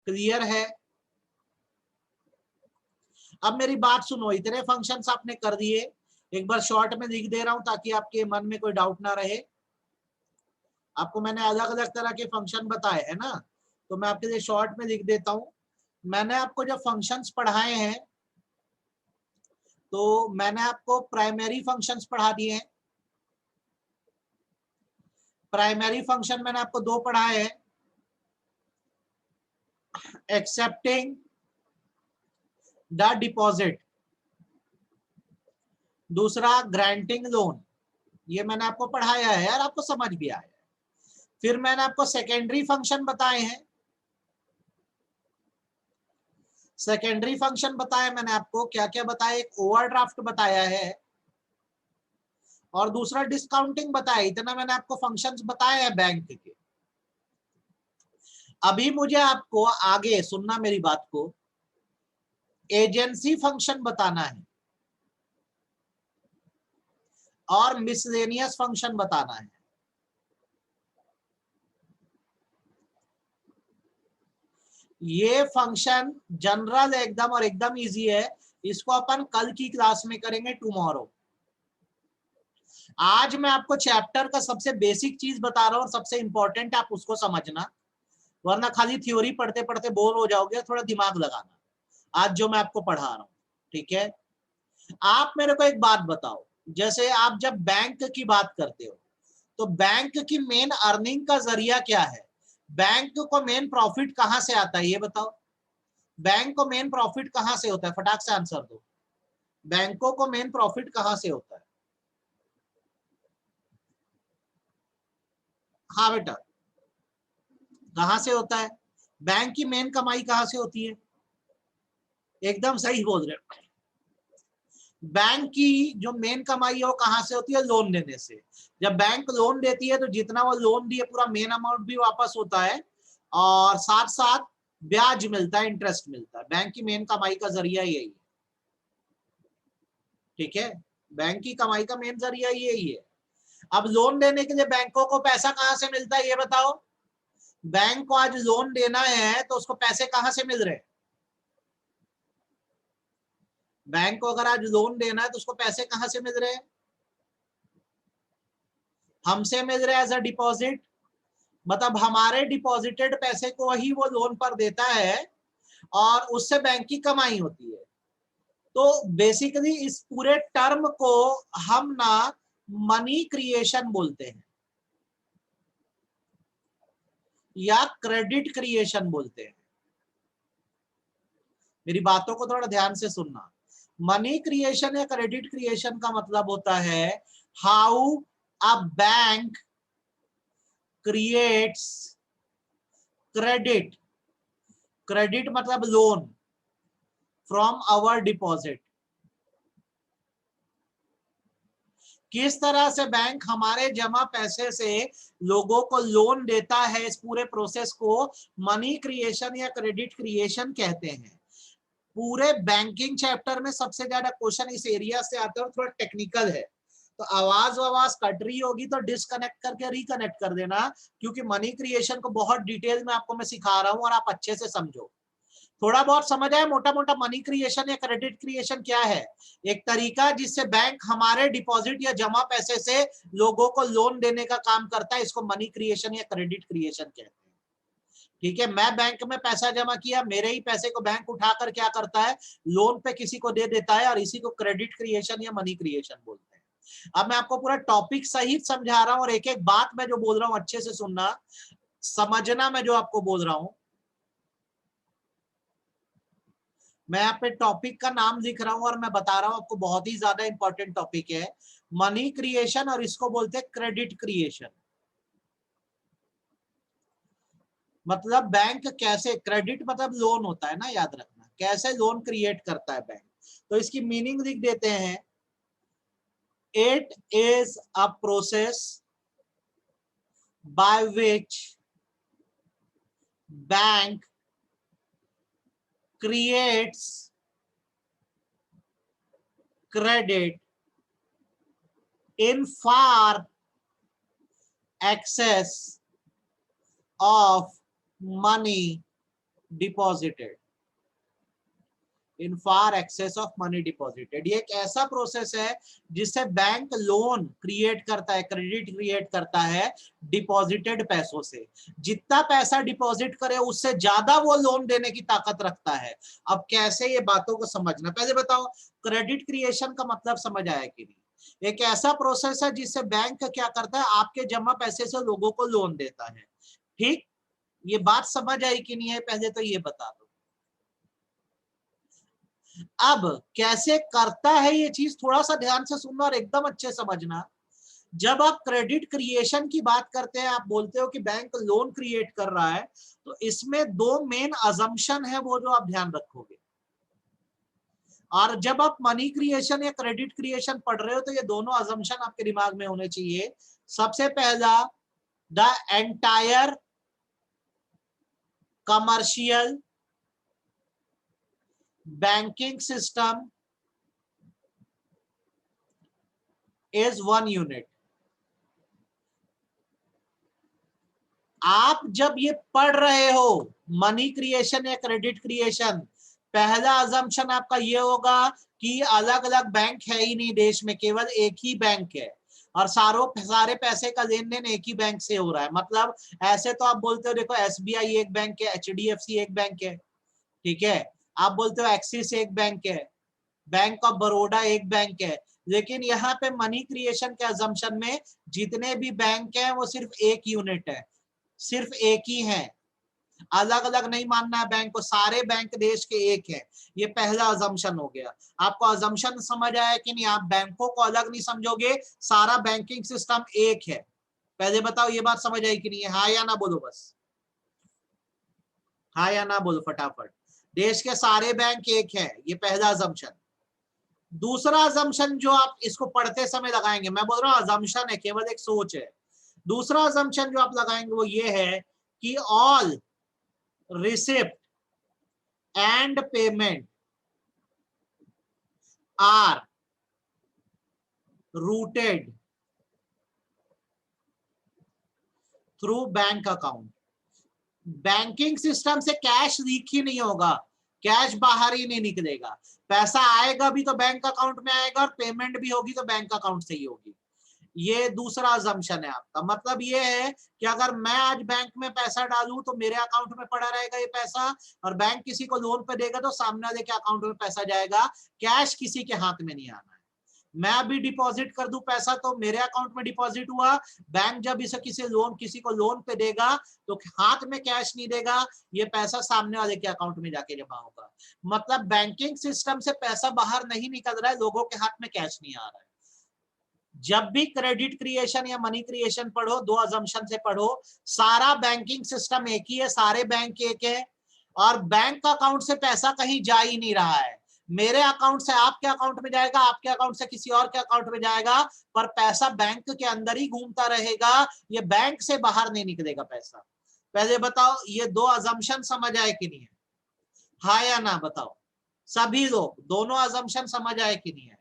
Clear है? अब मेरी बात सुनो, इतने फंक्शंस आपने कर दिए, एक बार शॉर्ट में लिख दे रहा हूं ताकि आपके मन में कोई डाउट ना रहे। आपको मैंने अलग अलग तरह के फंक्शन बताए है ना, तो मैं आपके लिए शॉर्ट में लिख देता हूं। मैंने आपको जब फंक्शंस पढ़ाए हैं तो मैंने आपको प्राइमरी फंक्शंस पढ़ा दिए हैं। प्राइमरी फंक्शन मैंने आपको दो पढ़ाए हैं, एक्सेप्टिंग द डिपॉजिट, दूसरा ग्रांटिंग लोन। ये मैंने आपको पढ़ाया है यार, आपको समझ भी आया। फिर मैंने आपको सेकेंडरी फंक्शन बताए हैं। सेकेंडरी फंक्शन बताया मैंने आपको, क्या क्या बताया, एक ओवरड्राफ्ट बताया है और दूसरा डिस्काउंटिंग बताया। इतना मैंने आपको फंक्शंस बताए हैं बैंक के। अभी मुझे आपको आगे सुनना मेरी बात को, एजेंसी फंक्शन बताना है और मिसलेनियस फंक्शन बताना है। ये फंक्शन जनरल एकदम और एकदम इजी है, इसको अपन कल की क्लास में करेंगे, टुमारो। आज मैं आपको चैप्टर का सबसे बेसिक चीज बता रहा हूं और सबसे इंपॉर्टेंट आप उसको समझना, वरना खाली थ्योरी पढ़ते पढ़ते बोर हो जाओगे। थोड़ा दिमाग लगाना आज जो मैं आपको पढ़ा रहा हूं, ठीक है? आप मेरे को एक बात बताओ, जैसे आप जब बैंक की बात करते हो तो बैंक की मेन अर्निंग का जरिया क्या है? बैंक को मेन प्रॉफिट कहां से आता है ये बताओ। बैंक को मेन प्रॉफिट कहां से होता है, फटाक से आंसर दो। बैंकों को मेन प्रॉफिट कहां से होता है? हाँ बेटा, कहां से होता है? बैंक की मेन कमाई कहां से होती है? एकदम सही बोल रहे हो। बैंक की जो मेन कमाई है वो कहां से होती है? लोन देने से। जब बैंक लोन देती है तो जितना वो लोन दिए पूरा मेन अमाउंट भी वापस होता है और साथ साथ ब्याज मिलता है, इंटरेस्ट मिलता है। बैंक की मेन कमाई का जरिया यही है, ठीक है? बैंक की कमाई का मेन जरिया यही है। अब लोन देने के लिए बैंकों को पैसा कहां से मिलता है ये बताओ। बैंक को आज लोन देना है तो उसको पैसे कहां से मिल रहे हैं? बैंक को अगर आज लोन देना है तो उसको पैसे कहां से मिल रहे हैं? हमसे मिल रहे हैं एज अ डिपॉजिट, मतलब हमारे डिपॉजिटेड पैसे को ही वो लोन पर देता है और उससे बैंक की कमाई होती है। तो बेसिकली इस पूरे टर्म को हम ना मनी क्रिएशन बोलते हैं या क्रेडिट क्रिएशन बोलते हैं। मेरी बातों को थोड़ा ध्यान से सुनना। मनी क्रिएशन या क्रेडिट क्रिएशन का मतलब होता है how a bank creates credit, credit मतलब लोन, फ्रॉम आवर डिपॉजिट। किस तरह से बैंक हमारे जमा पैसे से लोगों को लोन देता है, इस पूरे प्रोसेस को मनी क्रिएशन या क्रेडिट क्रिएशन कहते हैं। पूरे बैंकिंग चैप्टर में सबसे ज्यादा क्वेश्चन इस एरिया से आते हैं और थोड़ा टेक्निकल है, तो आवाज कट रही होगी तो डिस्कनेक्ट करके रिकनेक्ट कर देना, क्योंकि मनी क्रिएशन को बहुत डिटेल में आपको मैं सिखा रहा हूं और आप अच्छे से समझो। थोड़ा बहुत समझ आया मोटा मोटा मनी क्रिएशन या क्रेडिट क्रिएशन क्या है? एक तरीका जिससे बैंक हमारे डिपॉजिट या जमा पैसे से लोगों को लोन देने का काम करता है, इसको मनी क्रिएशन या क्रेडिट क्रिएशन कहते हैं। ठीक है, मैं बैंक में पैसा जमा किया, मेरे ही पैसे को बैंक उठाकर क्या करता है, लोन पे किसी को दे देता है, और इसी को क्रेडिट क्रिएशन या मनी क्रिएशन बोलते हैं। अब मैं आपको पूरा टॉपिक सहित समझा रहा हूं और एक एक बात मैं जो बोल रहा हूं अच्छे से सुनना, समझना मैं जो आपको बोल रहा हूं। मैं यहाँ पे टॉपिक का नाम लिख रहा हूं और मैं बता रहा हूं आपको, बहुत ही ज्यादा इंपॉर्टेंट टॉपिक है मनी क्रिएशन, और इसको बोलते हैं क्रेडिट क्रिएशन। मतलब बैंक कैसे, क्रेडिट मतलब लोन होता है ना, याद रखना, कैसे लोन क्रिएट करता है बैंक, तो इसकी मीनिंग लिख देते हैं। It is a process by which bank creates credit in far excess of money deposited, in far excess of money deposited. ये एक ऐसा प्रोसेस है जिससे बैंक लोन क्रिएट करता है, क्रेडिट क्रिएट करता है डिपॉजिटेड पैसों से। जितना पैसा डिपॉजिट करे उससे ज्यादा वो लोन देने की ताकत रखता है। अब कैसे, ये बातों को समझना। पहले बताओ क्रेडिट क्रिएशन का मतलब समझ आया कि नहीं। एक ऐसा प्रोसेस है जिससे बैंक क्या करता है, आपके जमा पैसे से लोगों को लोन देता है। ठीक, ये बात समझ आई कि नहीं है, पहले तो ये बता दो। अब कैसे करता है ये चीज, थोड़ा सा ध्यान से सुनना और एकदम अच्छे समझना। जब आप क्रेडिट क्रिएशन की बात करते हैं, आप बोलते हो कि बैंक लोन क्रिएट कर रहा है, तो इसमें दो मेन अजम्पशन है वो जो आप ध्यान रखोगे। और जब आप मनी क्रिएशन या क्रेडिट क्रिएशन पढ़ रहे हो तो ये दोनों अजम्पशन आपके दिमाग में होने चाहिए। सबसे पहला, the entire commercial banking system is one unit. आप जब ये पढ़ रहे हो मनी क्रिएशन या क्रेडिट क्रिएशन, पहला अजम्पशन आपका ये होगा कि अलग अलग बैंक है ही नहीं देश में, केवल एक ही बैंक है और सारे पैसे का लेन देन एक ही बैंक से हो रहा है। मतलब ऐसे तो आप बोलते हो देखो एसबीआई एक बैंक है, एचडीएफसी एक बैंक है, ठीक है, आप बोलते हो एक्सिस एक बैंक है, बैंक ऑफ बड़ौदा एक बैंक है, लेकिन यहाँ पे मनी क्रिएशन के अजम्पशन में जितने भी बैंक हैं वो सिर्फ एक यूनिट है, सिर्फ एक ही है, अलग अलग नहीं मानना है बैंक को, सारे बैंक देश के एक है। ये पहला अजम्पशन हो गया। आपको अजम्पशन समझ आया कि नहीं? आप बैंकों को अलग नहीं समझोगे, सारा बैंकिंग सिस्टम एक है। पहले बताओ ये बात समझ आई कि नहीं है? हाँ या ना बोलो, बस हाँ या ना बोलो फटाफट। देश के सारे बैंक एक है, ये पहला अजम्पशन। दूसरा अजम्पशन जो आप इसको पढ़ते समय लगाएंगे, मैं बोल रहा हूं अजम्पशन है, केवल एक सोच है। दूसरा अजम्पशन जो आप लगाएंगे वो ये है कि all receipt and payment are routed through bank account। Banking system से कैश लीक ही नहीं होगा, कैश बाहर ही नहीं निकलेगा, पैसा आएगा भी तो बैंक अकाउंट में आएगा और पेमेंट भी होगी तो बैंक अकाउंट से ही होगी। ये दूसरा अजम्पशन है आपका। मतलब ये है कि अगर मैं आज बैंक में पैसा डालूं तो मेरे अकाउंट में पड़ा रहेगा ये पैसा, और बैंक किसी को लोन पे देगा तो सामने वाले के अकाउंट में पैसा जाएगा, कैश किसी के हाथ में नहीं आना है। मैं अभी डिपॉजिट कर दूं पैसा तो मेरे अकाउंट में डिपॉजिट हुआ, बैंक जब इसे किसी को लोन पे देगा तो हाथ में कैश नहीं देगा, ये पैसा सामने वाले के अकाउंट में जाके जमा होगा। मतलब बैंकिंग सिस्टम से पैसा बाहर नहीं निकल रहा है, लोगों के हाथ में कैश नहीं आ रहा है। जब भी क्रेडिट क्रिएशन या मनी क्रिएशन पढ़ो, दो अजम्पशन से पढ़ो। सारा बैंकिंग सिस्टम एक ही है, सारे बैंक एक है, और बैंक अकाउंट से पैसा कहीं जा ही नहीं रहा है। मेरे अकाउंट से आपके अकाउंट में जाएगा, आपके अकाउंट से किसी और के अकाउंट में जाएगा, पर पैसा बैंक के अंदर ही घूमता रहेगा, ये बैंक से बाहर नहीं निकलेगा पैसा। पहले बताओ ये दो अजम्पशन समझ आए कि नहीं है? हाँ या ना बताओ सभी लोग, दोनों अजम्पशन समझ आए कि नहीं है?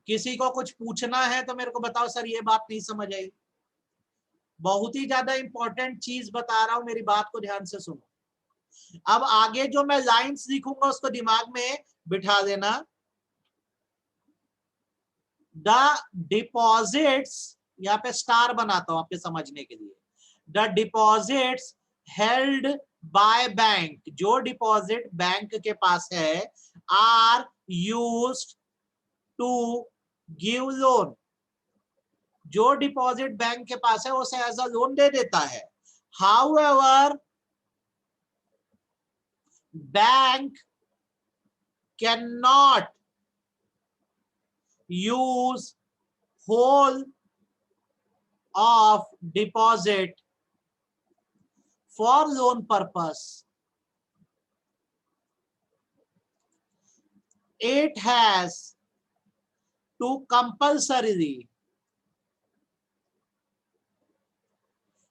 किसी को कुछ पूछना है तो मेरे को बताओ सर ये बात नहीं समझ आई। बहुत ही ज्यादा इंपॉर्टेंट चीज बता रहा हूं, मेरी बात को ध्यान से सुनो। अब आगे जो मैं लाइंस लिखूंगा उसको दिमाग में बिठा देना। द डिपॉजिट्स, यहाँ पे स्टार बनाता हूं आपके समझने के लिए। The deposits held by bank, जो डिपॉजिट बैंक के पास है, are used to give loan, जो डिपॉजिट बैंक के पास है उसे एज अ लोन दे देता है। However bank can not use whole of deposit for loan purpose. It has to compulsorily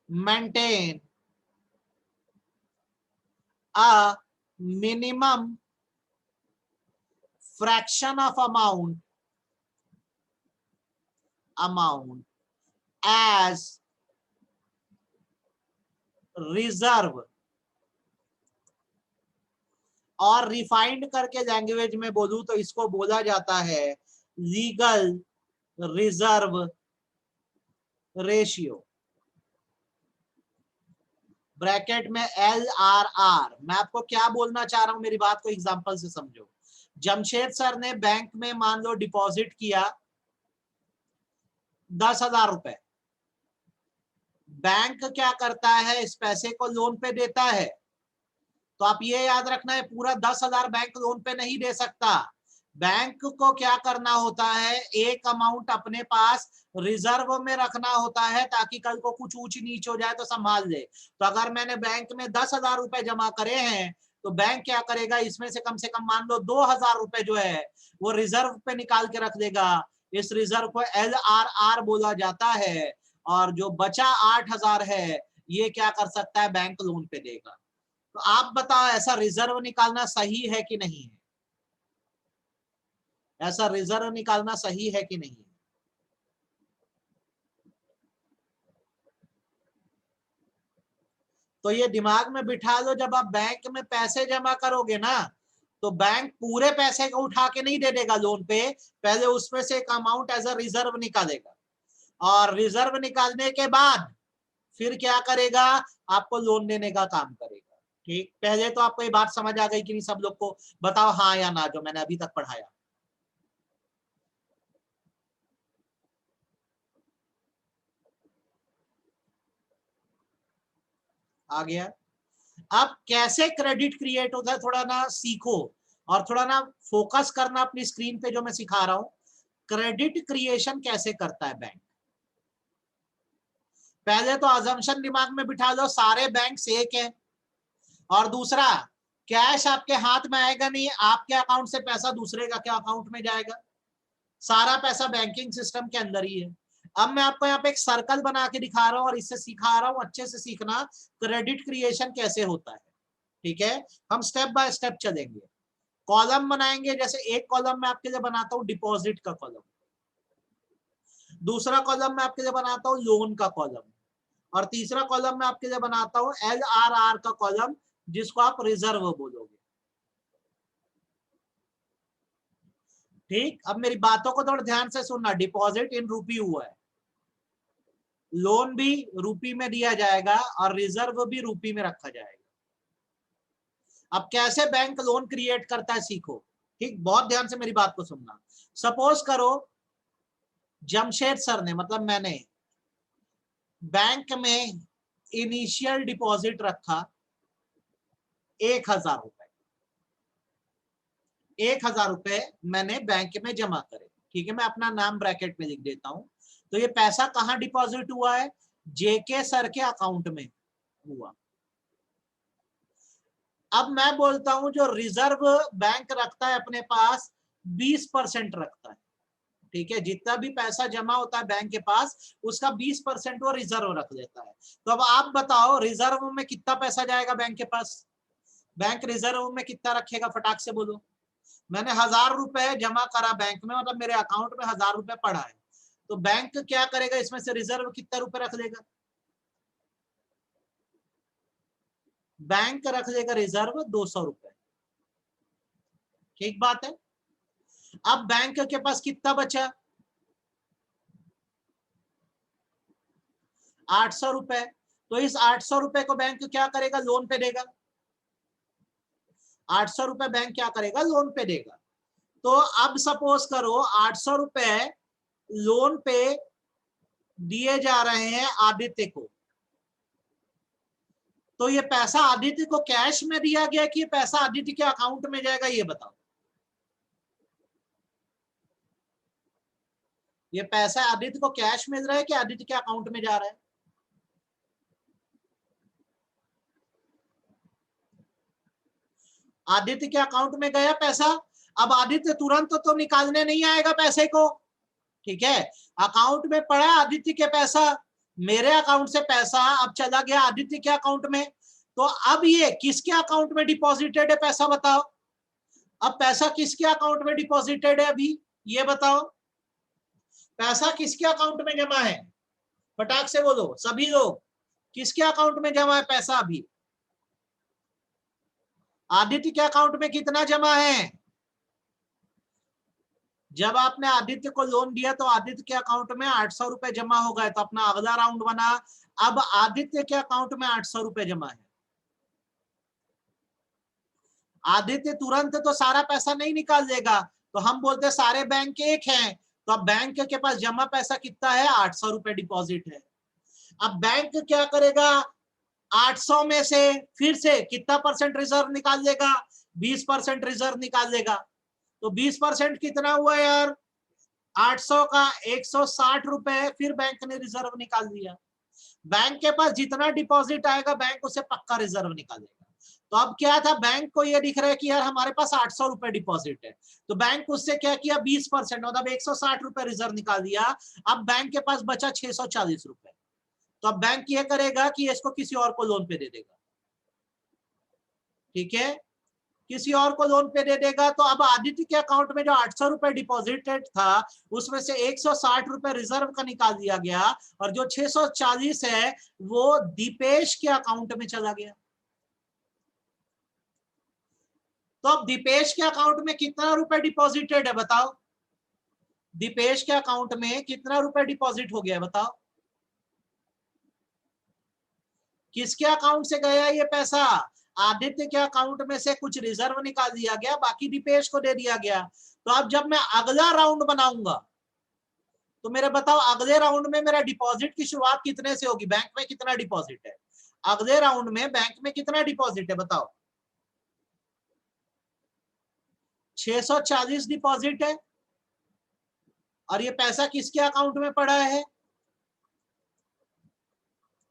maintain a minimum fraction of amount as reserve, और refined करके लैंग्वेज में बोलूं तो इसको बोला जाता है लीगल रिजर्व रेशियो, ब्रैकेट में LRR। मैं आपको क्या बोलना चाह रहा हूं, मेरी बात को एग्जांपल से समझो। जमशेद सर ने बैंक में मान लो डिपॉजिट किया 10,000 रुपए। बैंक क्या करता है, इस पैसे को लोन पे देता है। तो आप ये याद रखना है, पूरा 10,000 बैंक लोन पे नहीं दे सकता। बैंक को क्या करना होता है, एक अमाउंट अपने पास रिजर्व में रखना होता है, ताकि कल को कुछ ऊंच नीच हो जाए तो संभाल ले। तो अगर मैंने बैंक में 10,000 रुपए जमा करे हैं, तो बैंक क्या करेगा, इसमें से कम मान लो 2,000 रुपए जो है वो रिजर्व पे निकाल के रख देगा। इस रिजर्व को LRR बोला जाता है। और जो बचा 8,000 है, ये क्या कर सकता है, बैंक लोन पे देगा। तो आप बताओ, ऐसा रिजर्व निकालना सही है कि नहीं है? ऐसा रिजर्व निकालना सही है कि नहीं है? तो ये दिमाग में बिठा लो, जब आप बैंक में पैसे जमा करोगे ना, तो बैंक पूरे पैसे को उठा के नहीं दे देगा लोन पे, पहले उसमें से एक अमाउंट एज अ रिजर्व निकालेगा, और रिजर्व निकालने के बाद फिर क्या करेगा, आपको लोन देने का काम करेगा। ठीक, पहले तो आपको ये बात समझ आ गई कि नहीं? सब लोग को बताओ हाँ या ना, जो मैंने अभी तक पढ़ाया। आ गया? अब कैसे क्रेडिट क्रिएट होता है, थोड़ा ना सीखो, और थोड़ा ना फोकस करना अपनी स्क्रीन पे जो मैं सिखा रहा हूं। क्रेडिट क्रिएशन कैसे करता है बैंक? पहले तो अजम्पशन दिमाग में बिठा लो, सारे बैंक एक है। और दूसरा, कैश आपके हाथ में आएगा नहीं, आपके अकाउंट से पैसा दूसरे का क्या अकाउंट में जाएगा? सारा पैसा बैंकिंग सिस्टम के अंदर ही है। अब मैं आपको यहाँ पे एक सर्कल बना के दिखा रहा हूं और इससे सिखा रहा हूं, अच्छे से सीखना क्रेडिट क्रिएशन कैसे होता है। ठीक है, हम स्टेप बाय स्टेप चलेंगे। कॉलम बनाएंगे, जैसे एक कॉलम मैं आपके लिए बनाता हूं डिपॉजिट का कॉलम, दूसरा कॉलम मैं आपके लिए बनाता हूं लोन का कॉलम, और तीसरा कॉलम मैं आपके लिए बनाता हूं LRR का कॉलम, जिसको आप रिजर्व बोलोगे। ठीक, अब मेरी बातों को थोड़ा ध्यान से सुनना। डिपॉजिट इन रूपी हुआ है, लोन भी रूपी में दिया जाएगा, और रिजर्व भी रूपी में रखा जाएगा। अब कैसे बैंक लोन क्रिएट करता है सीखो। ठीक, बहुत ध्यान से मेरी बात को सुनना। सपोज करो जमशेद सर ने, मतलब मैंने बैंक में इनिशियल डिपॉजिट रखा 1,000 रुपए। 1,000 रुपए मैंने बैंक में जमा करे। ठीक है, मैं अपना नाम ब्रैकेट में लिख देता हूं। तो ये पैसा कहां डिपॉजिट हुआ है? जेके सर के अकाउंट में हुआ। अब मैं बोलता हूं, जो रिजर्व बैंक रखता है अपने पास 20% रखता है। ठीक है, जितना भी पैसा जमा होता है बैंक के पास, उसका 20% वो रिजर्व रख लेता है। तो अब आप बताओ, रिजर्व में कितना पैसा जाएगा बैंक के पास? बैंक रिजर्व में कितना रखेगा, फटाक से बोलो। मैंने 1,000 रुपए जमा करा बैंक में, मतलब मेरे अकाउंट में 1,000 रुपए पड़ा है, तो बैंक क्या करेगा, इसमें से रिजर्व कितना रुपए रख लेगा? बैंक रख लेगा रिजर्व 200 रुपए। ठीक बात है। अब बैंक के पास कितना बचा? 800 रुपए। तो इस 800 रुपए को बैंक क्या करेगा, लोन पे देगा। 800 रुपए बैंक क्या करेगा, लोन पे देगा। तो अब सपोज करो 800 रुपए लोन पे दिए जा रहे हैं आदित्य को। तो ये पैसा आदित्य को कैश में दिया गया कि ये पैसा आदित्य के अकाउंट में जाएगा, ये बताओ। ये पैसा आदित्य को कैश मिल रहा है कि आदित्य के अकाउंट में जा रहा है? आदित्य के अकाउंट में गया पैसा। अब आदित्य तुरंत तो निकालने नहीं आएगा पैसे को। ठीक है, अकाउंट में पड़ा आदित्य के पैसा, मेरे अकाउंट से पैसा अब चला गया आदित्य के अकाउंट में। तो अब ये किसके अकाउंट में डिपॉजिटेड है, पैसा बताओ। अब पैसा किसके अकाउंट में डिपॉजिटेड है अभी, ये बताओ। पैसा किसके अकाउंट में जमा है, फटाक से बोलो सभी लोग। किसके अकाउंट में जमा है पैसा अभी? आदित्य के अकाउंट में कितना जमा है? जब आपने आदित्य को लोन दिया तो आदित्य के अकाउंट में 800 रुपए जमा हो गए, तो अपना अगला राउंड बना। अब आदित्य के अकाउंट में 800 रुपए जमा है। आदित्य तुरंत तो सारा पैसा नहीं निकाल देगा, तो हम बोलते सारे बैंक एक हैं, तो अब बैंक के पास जमा पैसा कितना है? 800 रुपए डिपॉजिट है। अब बैंक क्या करेगा? 800 में से फिर से कितना परसेंट रिजर्व निकाल देगा? 20% रिजर्व निकाल देगा। तो 20% कितना हुआ यार? 800 का 160 रुपए फिर बैंक ने रिजर्व निकाल दिया। बैंक के पास जितना डिपॉजिट आएगा बैंक उसे पक्का रिजर्व निकालेगा। तो अब क्या था, बैंक को ये दिख रहा है कि यार हमारे पास 800 रुपए डिपॉजिट है, तो बैंक उससे क्या किया? 20% मतलब 160 रुपए रिजर्व निकाल दिया। अब बैंक के पास बचा 640 रुपए। तो अब बैंक ये करेगा कि इसको किसी और को लोन पे दे देगा। ठीक है, किसी और को लोन पे दे देगा। तो अब आदित्य के अकाउंट में जो 800 रुपए डिपॉजिटेड था उसमें से 160 रुपए रिजर्व का निकाल दिया गया, और जो 640 है वो दीपेश के अकाउंट में चला गया। तो अब दीपेश के अकाउंट में कितना रुपए डिपॉजिटेड है बताओ? दीपेश के अकाउंट में कितना रुपए डिपॉजिट हो गया है बताओ? किसके अकाउंट से गया ये पैसा? आदित्य के अकाउंट में से कुछ रिजर्व निकाल दिया गया, बाकी दीपेश को दे दिया गया। तो अब जब मैं अगला राउंड बनाऊंगा तो मेरे बताओ अगले राउंड में मेरा डिपॉजिट की शुरुआत कितने से होगी? बैंक में कितना डिपॉजिट है अगले राउंड में? बैंक में कितना डिपॉजिट है बताओ? 640 डिपॉजिट है, और ये पैसा किसके अकाउंट में पड़ा है?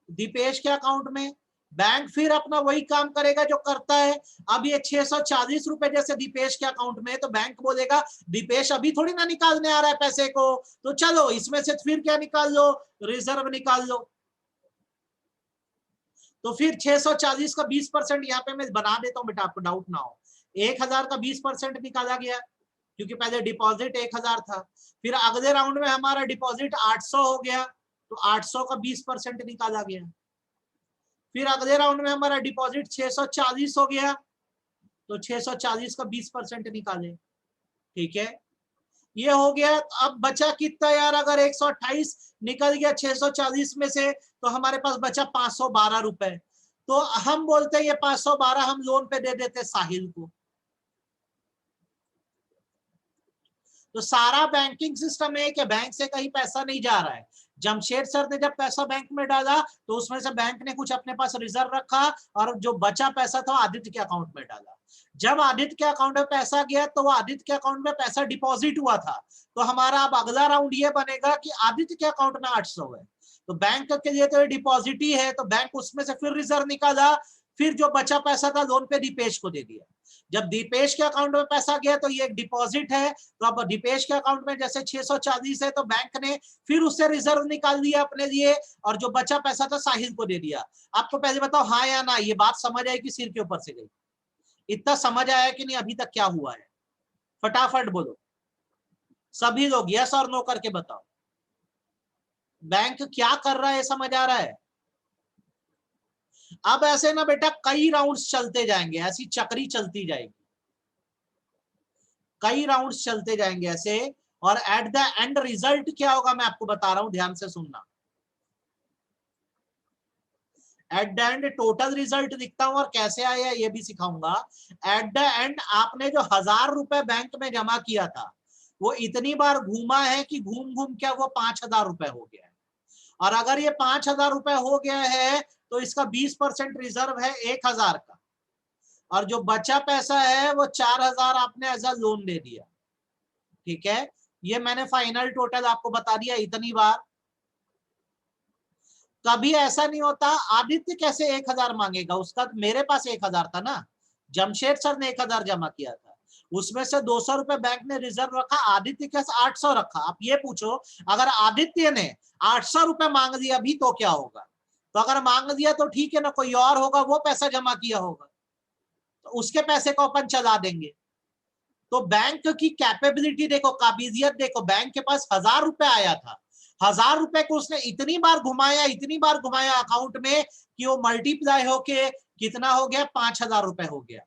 दीपेश के अकाउंट में। बैंक फिर अपना वही काम करेगा जो करता है। अब ये 640 रुपए जैसे दीपेश के अकाउंट में, तो बैंक बोलेगा दीपेश अभी थोड़ी ना निकालने आ रहा है पैसे को, तो चलो इसमें से फिर क्या निकाल लो? रिजर्व निकाल लो। तो फिर 640 का 20% यहाँ पे मैं बना देता हूँ बेटा, आपको डाउट ना हो। 1000 का 20% निकाला गया, क्योंकि पहले डिपॉजिट 1000 था। फिर अगले राउंड में हमारा डिपॉजिट 800 हो गया, तो 800 का 20% निकाला गया। फिर अगले राउंड में हमारा डिपॉजिट 640 हो गया, तो 640 का 20% निकाले। ठीक है, ये हो गया। अब बचा कितना यार? अगर 128 निकल गया 640 में से, तो हमारे पास बचा 512 रुपए। तो हम बोलते हैं ये 512 हम लोन पे दे देते साहिल को। तो सारा बैंकिंग सिस्टम है कि बैंक से कहीं पैसा नहीं जा रहा है। जमशेद सर ने जब पैसा बैंक में डाला तो उसमें से बैंक ने कुछ अपने पास रिजर्व रखा, और जो बचा पैसा था आदित्य के अकाउंट में डाला। जब आदित्य के अकाउंट में पैसा गया तो वो आदित्य के अकाउंट में पैसा डिपॉजिट हुआ था। तो हमारा अब अगला राउंड ये बनेगा कि आदित्य के अकाउंट में 800 है, तो बैंक के लिए तो ये डिपॉजिट ही है, तो बैंक उसमें से फिर रिजर्व निकाला, फिर जो बचा पैसा था लोन पे दीपेश को दे दिया। जब दीपेश के अकाउंट में पैसा गया तो ये एक डिपॉजिट है, तो अब दीपेश के अकाउंट में जैसे 640 है, तो बैंक ने फिर उससे रिजर्व निकाल दिया अपने लिए, और जो बचा पैसा था साहिल को दे दिया। आपको पहले बताओ हाँ या ना, ये बात समझ आई कि सिर के ऊपर से गई? इतना समझ आया कि नहीं अभी तक क्या हुआ है? फटाफट बोलो सभी लोग, यस और नो करके बताओ। बैंक क्या कर रहा है समझ आ रहा है? अब ऐसे ना बेटा कई राउंड्स चलते जाएंगे, ऐसी चक्री चलती जाएगी, कई राउंड्स चलते जाएंगे ऐसे, और एट द एंड रिजल्ट क्या होगा मैं आपको बता रहा हूं, ध्यान से सुनना। At the end total result दिखता हूं, और कैसे आया ये भी सिखाऊंगा। एट द एंड आपने जो 1000 रुपए बैंक में जमा किया था वो इतनी बार घूमा है कि घूम घूम क्या वो 5000 रुपए हो गया है। और अगर ये 5000 रुपए हो गया है तो इसका 20% रिजर्व है 1000 का, और जो बचा पैसा है वो 4000 आपने एज अ लोन दे दिया। ठीक है, ये मैंने फाइनल टोटल आपको बता दिया इतनी बार। कभी ऐसा नहीं होता आदित्य कैसे 1000 मांगेगा, उसका मेरे पास 1000 था ना, जमशेद सर ने 1000 जमा किया था, उसमें से 200 रुपए बैंक ने रिजर्व रखा, आदित्य के 800 रखा। आप ये पूछो अगर आदित्य ने 800 रुपए मांग दिया भी तो क्या होगा? तो अगर मांग दिया तो ठीक है ना, कोई और होगा वो पैसा जमा किया होगा, तो उसके पैसे को अपन चला देंगे। तो बैंक की कैपेबिलिटी देखो, काबिलियत देखो, बैंक के पास 1000 रुपए आया था, 1000 रुपए को उसने इतनी बार घुमाया अकाउंट में कि वो मल्टीप्लाई होके कितना हो गया, 5000 रुपए हो गया।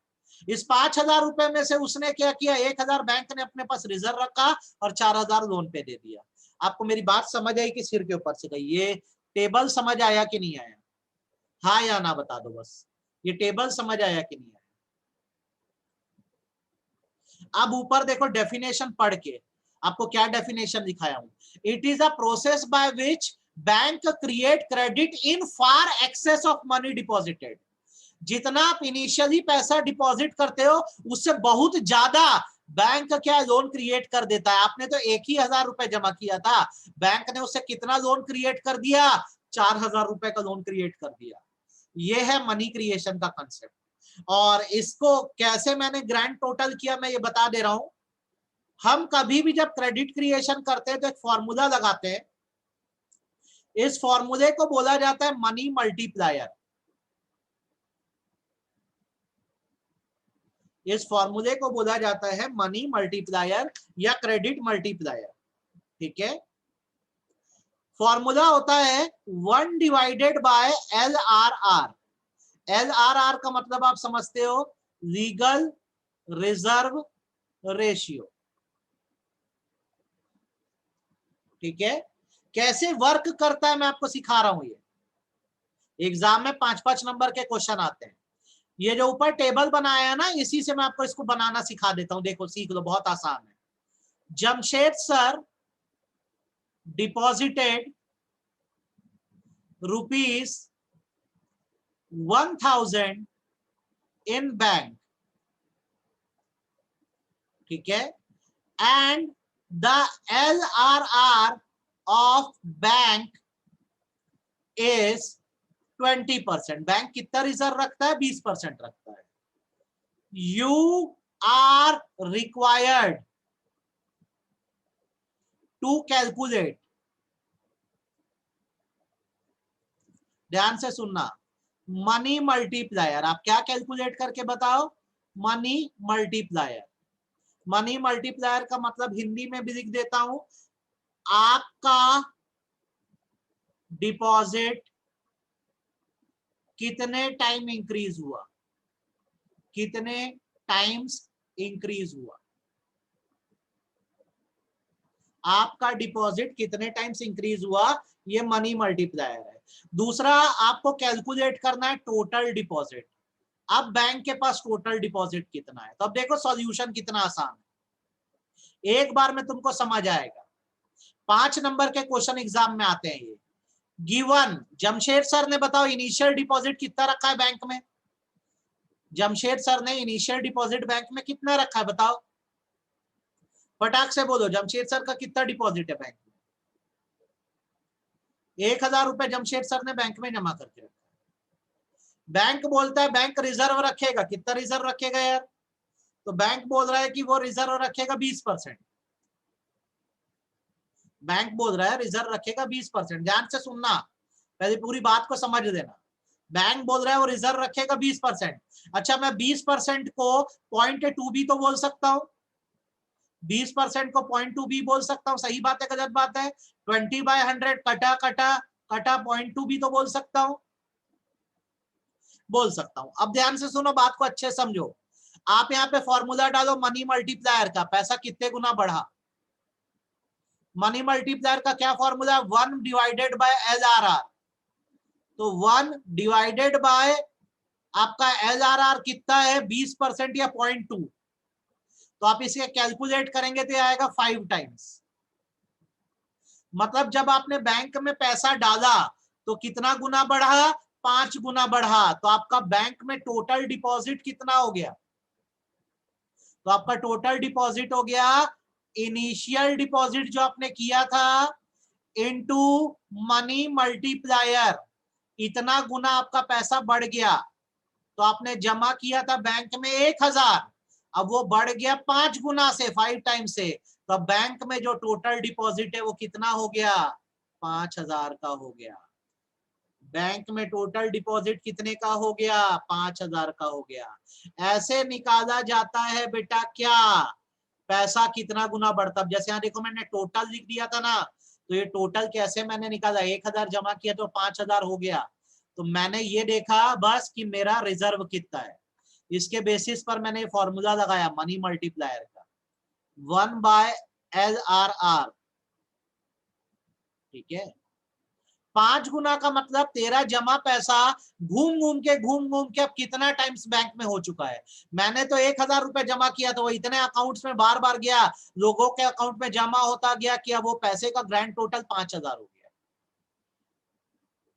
इस 5000 रुपए में से उसने क्या किया, 1000 बैंक ने अपने पास रिजर्व रखा और 4000 लोन पे दे दिया। आपको मेरी बात समझ आई कि सिर के ऊपर से गई? ये टेबल समझ आया कि नहीं आया? हाँ या ना बता दो बस, ये टेबल समझ आया कि नहीं आया? अब ऊपर देखो डेफिनेशन पढ़ के आपको क्या डेफिनेशन दिखाया हूं। It is a process by which bank create credit in far excess of money deposited. जितना आप इनिशियली पैसा डिपॉजिट करते हो उससे बहुत ज्यादा बैंक क्या लोन क्रिएट कर देता है। आपने तो 1000 रुपए जमा किया था, बैंक ने उससे कितना लोन क्रिएट कर दिया, 4000 रुपए का लोन क्रिएट कर दिया। ये है मनी क्रिएशन का कंसेप्ट। और इसको कैसे मैंने ग्रैंड टोटल किया मैं ये बता दे रहा हूं। हम कभी भी जब क्रेडिट क्रिएशन करते हैं तो एक फॉर्मूला लगाते हैं, इस फॉर्मूले को बोला जाता है मनी मल्टीप्लायर। इस फॉर्मूले को बोला जाता है मनी मल्टीप्लायर या क्रेडिट मल्टीप्लायर। ठीक है, फॉर्मूला होता है 1 डिवाइडेड बाय LRR। LRR का मतलब आप समझते हो, लीगल रिजर्व रेशियो। ठीक है, कैसे वर्क करता है मैं आपको सिखा रहा हूं। ये एग्जाम में 5-5 नंबर के क्वेश्चन आते हैं। ये जो ऊपर टेबल बनाया है ना, इसी से मैं आपको इसको बनाना सिखा देता हूं। देखो सीख लो, बहुत आसान है। Jamshed sir deposited ₹1000 in bank. ठीक है, and the LRR of bank is 20%। Bank कितना रिजर्व रखता है, 20% रखता है। You are required to calculate, ध्यान से सुनना, मनी मल्टीप्लायर। आप क्या कैलकुलेट करके बताओ, मनी मल्टीप्लायर। मनी मल्टीप्लायर का मतलब हिंदी में भी लिख देता हूं, आपका डिपॉजिट कितने टाइम इंक्रीज हुआ, कितने टाइम्स इंक्रीज हुआ। आपका डिपॉजिट कितने टाइम्स इंक्रीज हुआ, ये मनी मल्टीप्लायर है। दूसरा आपको कैलकुलेट करना है टोटल डिपॉजिट। अब बैंक के पास टोटल डिपॉजिट कितना है, तो अब देखो सॉल्यूशन कितना आसान है, एक बार में तुमको समझ आएगा। 5 नंबर के क्वेश्चन एग्जाम में आते हैं ये। गिवन, जमशेद सर ने बताओ इनिशियल डिपॉजिट कितना रखा है बैंक में। जमशेद सर ने इनिशियल डिपॉजिट बैंक में कितना रखा है बताओ, फटाक से बोलो। जमशेद सर का कितना डिपॉजिट है बैंक में? 1000 रुपए जमशेद सर ने बैंक में जमा करके रखा। बैंक बोलता है बैंक रिजर्व रखेगा, कितना रिजर्व रखेगा यार, तो बैंक बोल रहा है कि वो रिजर्व रखेगा 20%। बैंक बोल रहा है रिजर्व रखेगा 20%। ध्यान से सुनना, पहले पूरी बात को समझ लेना। बैंक बोल रहा है वो रिजर्व रखेगा 20%। अच्छा, मैं 20% को 0.2 भी तो बोल सकता हूं, 20% को 0.2 भी बोल सकता हूं। सही बात है गलत बात है? 20/100 कटा कटा कटा 0.2 भी तो बोल सकता हूं, बोल सकता हूं। अब ध्यान से सुनो, बात को अच्छे समझो। आप यहाँ पे फॉर्मूला डालो मनी मल्टीप्लायर का, पैसा कितने गुना बढ़ा। मनी मल्टीप्लायर का क्या फॉर्मूला, 1 डिवाइडेड बाय LRR। तो 1 डिवाइडेड बाय आपका LRR कितना है, 20% या 0.2। तो आप इसे कैलकुलेट करेंगे तो आएगा 5 टाइम्स। मतलब जब आपने बैंक में पैसा डाला तो कितना गुना बढ़ा, 5 गुना बढ़ा। तो आपका बैंक में टोटल डिपॉजिट कितना हो गया, तो आपका टोटल डिपॉजिट हो गया इनिशियल डिपॉजिट जो आपने किया था इनटू मनी मल्टीप्लायर, इतना गुना आपका पैसा बढ़ गया। तो आपने जमा किया था बैंक में 1000, अब वो बढ़ गया 5 गुना से, 5 टाइम से। तो बैंक में जो टोटल डिपॉजिट है वो कितना हो गया, 5000 का हो गया। बैंक में टोटल डिपॉजिट कितने का हो गया, 5000 का हो गया। ऐसे निकाला जाता है बेटा क्या, पैसा कितना गुना बढ़ता। जैसे यहाँ देखो मैंने टोटल लिख दिया था ना, तो ये टोटल कैसे मैंने निकाला, 1000 जमा किया तो 5000 हो गया। तो मैंने ये देखा बस कि मेरा रिजर्व कितना है, इसके बेसिस पर मैंने फॉर्मूला लगाया मनी मल्टीप्लायर का, 1/LRR। ठीक है, 5 गुना का मतलब तेरा जमा पैसा घूम घूम के अब कितना टाइम्स बैंक में हो चुका है। मैंने तो 1000 रुपए जमा किया तो वो इतने अकाउंट्स में बार बार गया, लोगों के अकाउंट में जमा होता गया कि अब वो पैसे का ग्रैंड टोटल 5000 हो गया।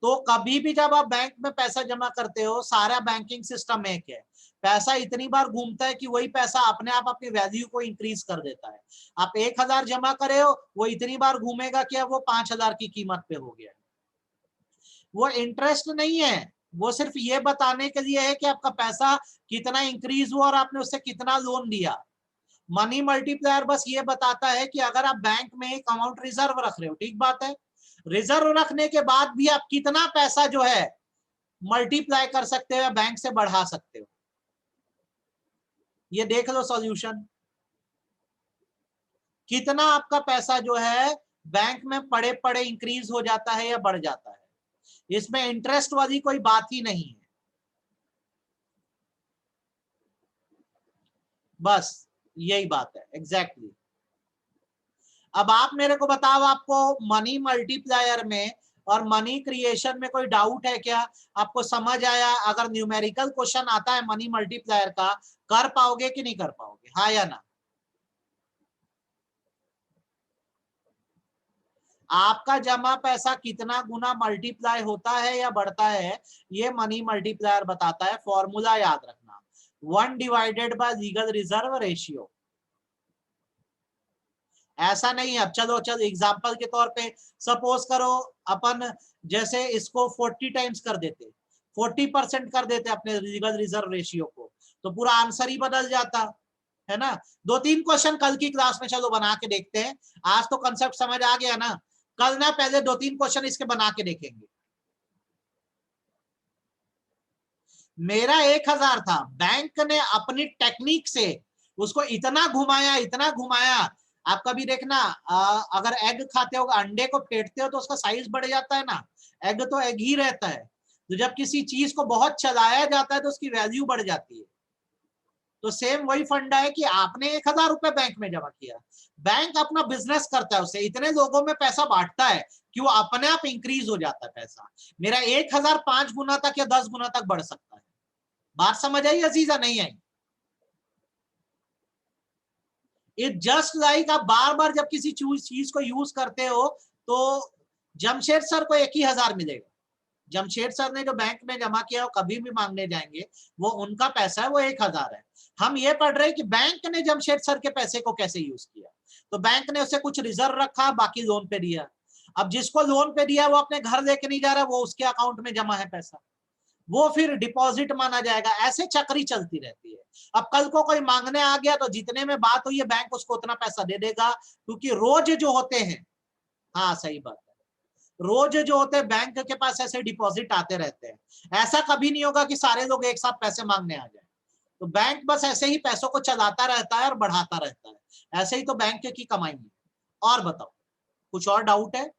तो कभी भी जब आप बैंक में पैसा जमा करते हो, सारा बैंकिंग सिस्टम एक है, पैसा इतनी बार घूमता है कि वही पैसा अपने आप अपनी वैल्यू को इंक्रीज कर देता है। आप 1000 जमा करे हो, वो इतनी बार घूमेगा कि अब वो 5000 की कीमत पे हो गया। वो इंटरेस्ट नहीं है, वो सिर्फ ये बताने के लिए है कि आपका पैसा कितना इंक्रीज हुआ और आपने उससे कितना लोन लिया। मनी मल्टीप्लायर बस ये बताता है कि अगर आप बैंक में एक अमाउंट रिजर्व रख रहे हो, ठीक बात है, रिजर्व रखने के बाद भी आप कितना पैसा जो है मल्टीप्लाई कर सकते हो या बैंक से बढ़ा सकते हो। ये देख लो सॉल्यूशन, कितना आपका पैसा जो है बैंक में पड़े पड़े इंक्रीज हो जाता है या बढ़ जाता है। इसमें इंटरेस्ट वाली कोई बात ही नहीं है, बस यही बात है एग्जैक्टली। अब आप मेरे को बताओ, आपको मनी मल्टीप्लायर में और मनी क्रिएशन में कोई डाउट है क्या? आपको समझ आया? अगर न्यूमेरिकल क्वेश्चन आता है मनी मल्टीप्लायर का, कर पाओगे कि नहीं कर पाओगे, हाँ या ना? आपका जमा पैसा कितना गुना मल्टीप्लाई होता है या बढ़ता है, ये मनी मल्टीप्लायर बताता है। फॉर्मूला याद रखना, 1 divided by legal reserve ratio. ऐसा नहीं है। अब चलो एग्जांपल के तौर पे सपोज करो अपन जैसे इसको 40 टाइम्स कर देते, 40% कर देते अपने लीगल रिजर्व रेशियो को, तो पूरा आंसर ही बदल जाता है ना। 2-3 क्वेश्चन कल की क्लास में चलो बना के देखते हैं। आज तो कंसेप्ट समझ आ गया ना, कल ना पहले 2-3 क्वेश्चन इसके बना के देखेंगे। मेरा 1000 था, बैंक ने अपनी टेक्निक से उसको इतना घुमाया। आप कभी देखना, अगर एग खाते हो, अंडे को फेंटते हो तो उसका साइज बढ़ जाता है ना, एग तो एग ही रहता है। तो जब किसी चीज को बहुत चलाया जाता है तो उसकी वैल्यू बढ़ जाती है। तो सेम वही फंडा है कि आपने 1000 रुपए बैंक में जमा किया, बैंक अपना बिजनेस करता है, उसे इतने लोगों में पैसा बांटता है कि वो अपने आप इंक्रीज हो जाता है पैसा। मेरा 1000 5 गुना तक या 10 गुना तक बढ़ सकता है। बात समझ आई अजीजा, नहीं आई? इट जस्ट लाइक आप बार बार जब किसी चीज को यूज करते हो तो जमशेद सर को 1000 मिलेगा। जमशेद सर ने जो बैंक में जमा किया वो कभी भी मांगने जाएंगे, वो उनका पैसा है, वो 1000 है। हम ये पढ़ रहे हैं कि बैंक ने जमशेद सर के पैसे को कैसे यूज किया। तो बैंक ने उसे कुछ रिजर्व रखा, बाकी लोन पे दिया। अब जिसको लोन पे दिया वो अपने घर लेके नहीं जा रहा, वो उसके अकाउंट में जमा है पैसा, वो फिर डिपॉजिट माना जाएगा। ऐसे चक्री चलती रहती है। अब कल को कोई मांगने आ गया तो जितने में बात हुई है बैंक उसको उतना पैसा दे देगा, क्योंकि रोज जो होते हैं, हाँ सही बात है, रोज जो होते हैं बैंक के पास ऐसे डिपॉजिट आते रहते हैं। ऐसा कभी नहीं होगा कि सारे लोग एक साथ पैसे मांगने आ जाए। तो बैंक बस ऐसे ही पैसों को चलाता रहता है और बढ़ाता रहता है। ऐसे ही तो बैंक की कमाई है। और बताओ, कुछ और डाउट है?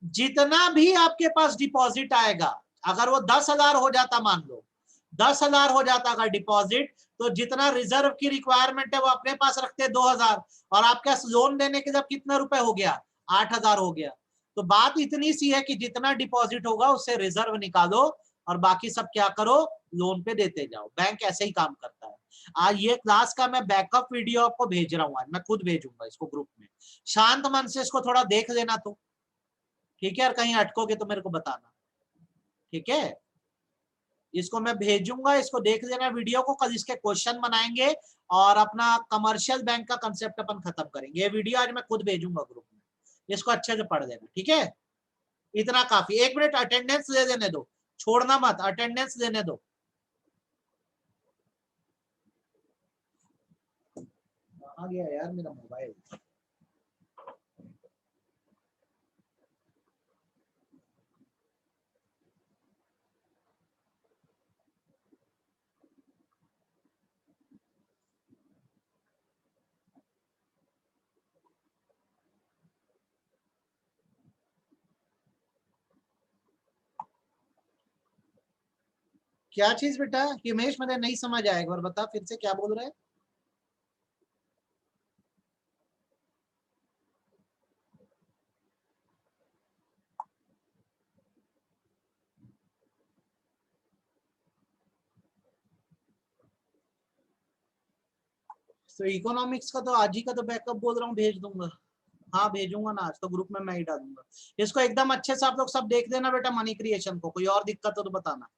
जितना भी आपके पास डिपॉजिट आएगा, अगर वो 10,000 हो जाता, मान लो 10,000 हो जाता अगर डिपॉजिट, तो जितना रिजर्व की रिक्वायरमेंट है वो अपने पास रखते 2,000, और आपके लोन देने के जब कितना रुपए हो गया, 8,000 हो गया। तो बात इतनी सी है कि जितना डिपॉजिट होगा उससे रिजर्व निकालो और बाकी सब क्या करो, लोन पे देते जाओ। बैंक ऐसे ही काम करता है। आज ये क्लास का मैं बैकअप वीडियो आपको भेज रहा हूँ, आज मैं खुद भेजूंगा इसको ग्रुप में। शांत मन से इसको थोड़ा देख लेना, तो ठीक है, और कहीं अटकोगे तो मेरे को बताना, ठीक है? इसको मैं भेजूंगा, इसको देख लेना वीडियो को, कल इसके क्वेश्चन बनाएंगे और अपना कमर्शियल बैंक का कंसेप्ट अपन खत्म करेंगे। ये वीडियो आज मैं खुद भेजूंगा ग्रुप में, इसको अच्छे से पढ़ लेना, ठीक है? इतना काफी। 1 मिनट अटेंडेंस ले लेने दो, छोड़ना मत, अटेंडेंस लेने दो। आ गया यार मेरा मोबाइल। क्या चीज बेटा हिमेश, मुझे नहीं समझ आया, एक बार बता फिर से क्या बोल रहे हैं। तो इकोनॉमिक्स का तो आज ही का तो बैकअप बोल रहा हूँ, भेज दूंगा। हाँ भेजूंगा ना, आज तो ग्रुप में मैं ही डालूंगा इसको। एकदम अच्छे से आप लोग सब देख देना बेटा, मनी क्रिएशन को। कोई और दिक्कत हो तो बताना।